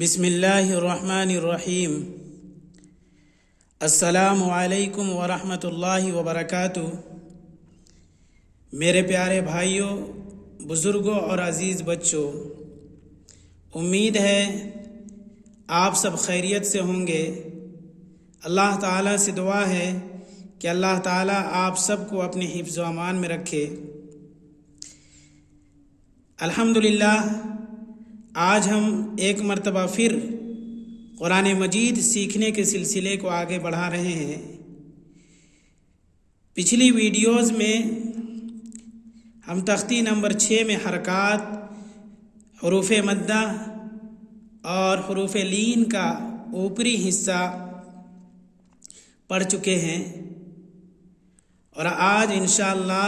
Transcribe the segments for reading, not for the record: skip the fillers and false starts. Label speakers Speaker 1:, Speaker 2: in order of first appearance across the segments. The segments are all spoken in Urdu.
Speaker 1: بسم اللہ الرحمن الرحیم۔ السلام علیکم ورحمۃ اللہ وبرکاتہ۔ میرے پیارے بھائیوں، بزرگوں اور عزیز بچوں، امید ہے آپ سب خیریت سے ہوں گے۔ اللہ تعالیٰ سے دعا ہے کہ اللہ تعالیٰ آپ سب کو اپنے حفظ و امان میں رکھے۔ الحمدللہ، آج ہم ایک مرتبہ پھر قرآن مجید سیکھنے کے سلسلے کو آگے بڑھا رہے ہیں۔ پچھلی ویڈیوز میں ہم تختی نمبر 6 میں حرکات، حروف مدہ اور حروف لین کا اوپری حصہ پڑھ چکے ہیں، اور آج انشاءاللہ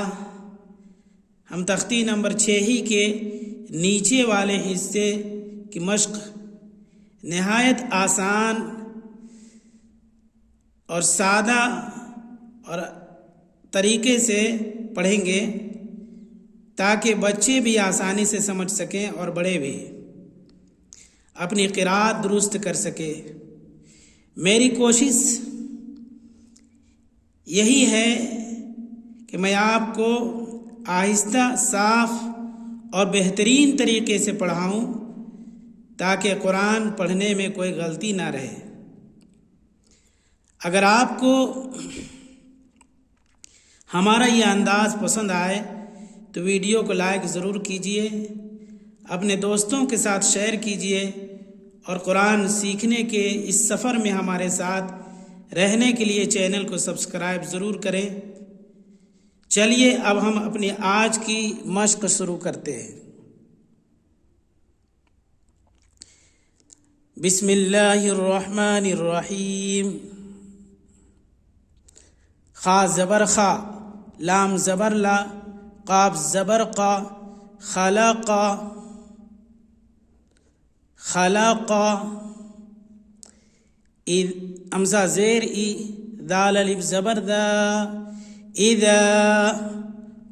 Speaker 1: ہم تختی نمبر 6 ہی کے نیچے والے حصے کی مشق نہایت آسان اور سادہ اور طریقے سے پڑھیں گے، تاکہ بچے بھی آسانی سے سمجھ سکیں اور بڑے بھی اپنی قرأت درست کر سکے۔ میری کوشش یہی ہے کہ میں آپ کو آہستہ، صاف اور بہترین طریقے سے پڑھاؤں، تاکہ قرآن پڑھنے میں کوئی غلطی نہ رہے۔ اگر آپ کو ہمارا یہ انداز پسند آئے تو ویڈیو کو لائک ضرور کیجئے، اپنے دوستوں کے ساتھ شیئر کیجئے، اور قرآن سیکھنے کے اس سفر میں ہمارے ساتھ رہنے کے لیے چینل کو سبسکرائب ضرور کریں۔ چلیے اب ہم اپنی آج کی مشق شروع کرتے ہیں۔ بسم اللہ الرحمن الرحیم۔ خا زبر خا، لام زبر لا، قاف زبر قا، خلقا خلقا، امزہ زیر ای، دال الف زبر دا، اذا،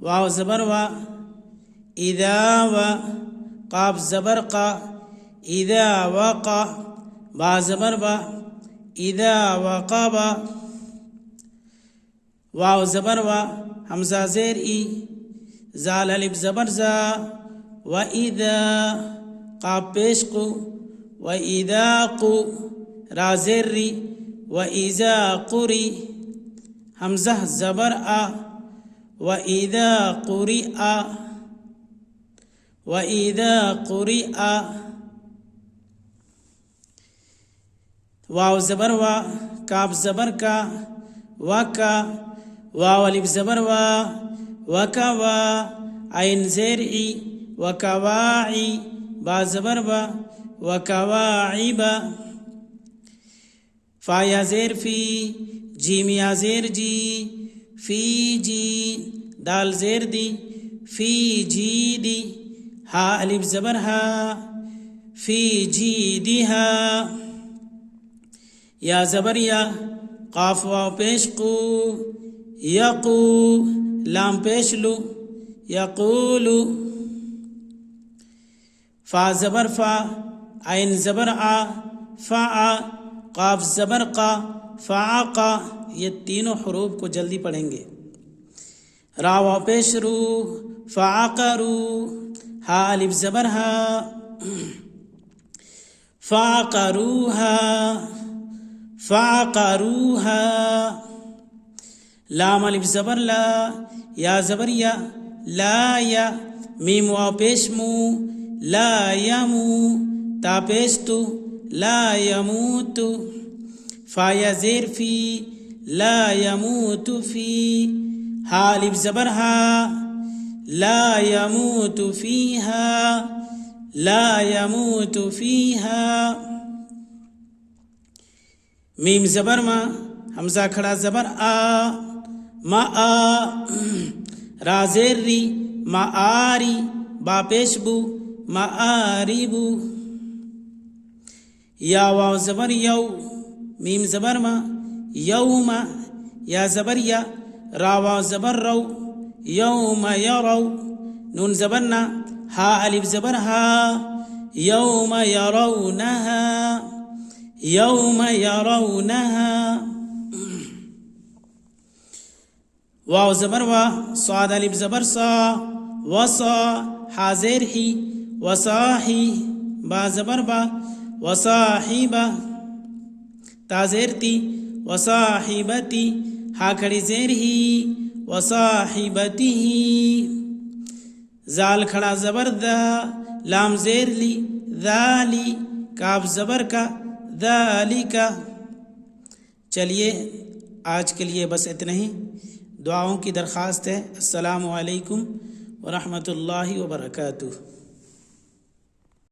Speaker 1: واو زبر وا، اذا و، قاف زبر قا، اذا وقع، با زبر با، اذا وقب، واو زبر وا، حمزہ زیر ای، زال الف زبر زا، و اذا، قاف پیش قو، و اذا قو، را زیر ری، و اذا قری، حمزہ زبر آ، و اذا قرئ، و اذا قرئ، واو زبر وا، کاف زبر کا، وکا، واو الف زبر وا، وکوا، عین زیر ای، وکواعی، با زبر با، وکواعب، فا یا زیر فی، جیم یا زیر جی، فی جی، دال زیر دی، فی جی دی، ہا الف زبر ہا، فی جی دی ہا، یا زبر یا، قاف واو پیش قو، یقو، لام پیش لو، یقولو، فا زبر فا، عین زبر آ، فا، قاف زبر قا، فعقا۔ یہ تینوں حروف کو جلدی پڑھیں گے۔ را واو پیش رو، فعقرو، ہا الف زبر ہا، فعقروہا، فعقروہا، لام الف زبر لا، یا زبر یا، لا یا، میم واو پیش مو، لا یمو، تا پیش تو، لا یموت، فا یا زیر فی، لا یموت فی، ہا الف زبر ہا، لا یموت فیہا، لا یموت فیہا، میم زبر ما، حمزہ کھڑا زبر آ، ما آ، را زیر ری، ما آری، با پیش بو، ما آری بو، یا واو زبر یو، میم زبر ما، یوم، یا زبر یا، را واو زبر رو، یوم یرو، نون زبر نا، ہا الف زبر ہا، یوم یرونہا، یوم یرونہا. واو زبر وا، صاد الف زبر صا، وصا حاضر ہی، وصاحی با زبر با، وصاحبہ تا زیر تی، وصاحبتی ہا کھڑی زیر ہی، وصاحبتی، زال کھڑا زبر دا، لام زیر لی، ذالی کاف زبر کا، ذالکا. چلیے آج کے لیے بس اتنا ہی. دعاؤں کی درخواست ہے. السلام علیکم ورحمۃ اللہ وبرکاتہ.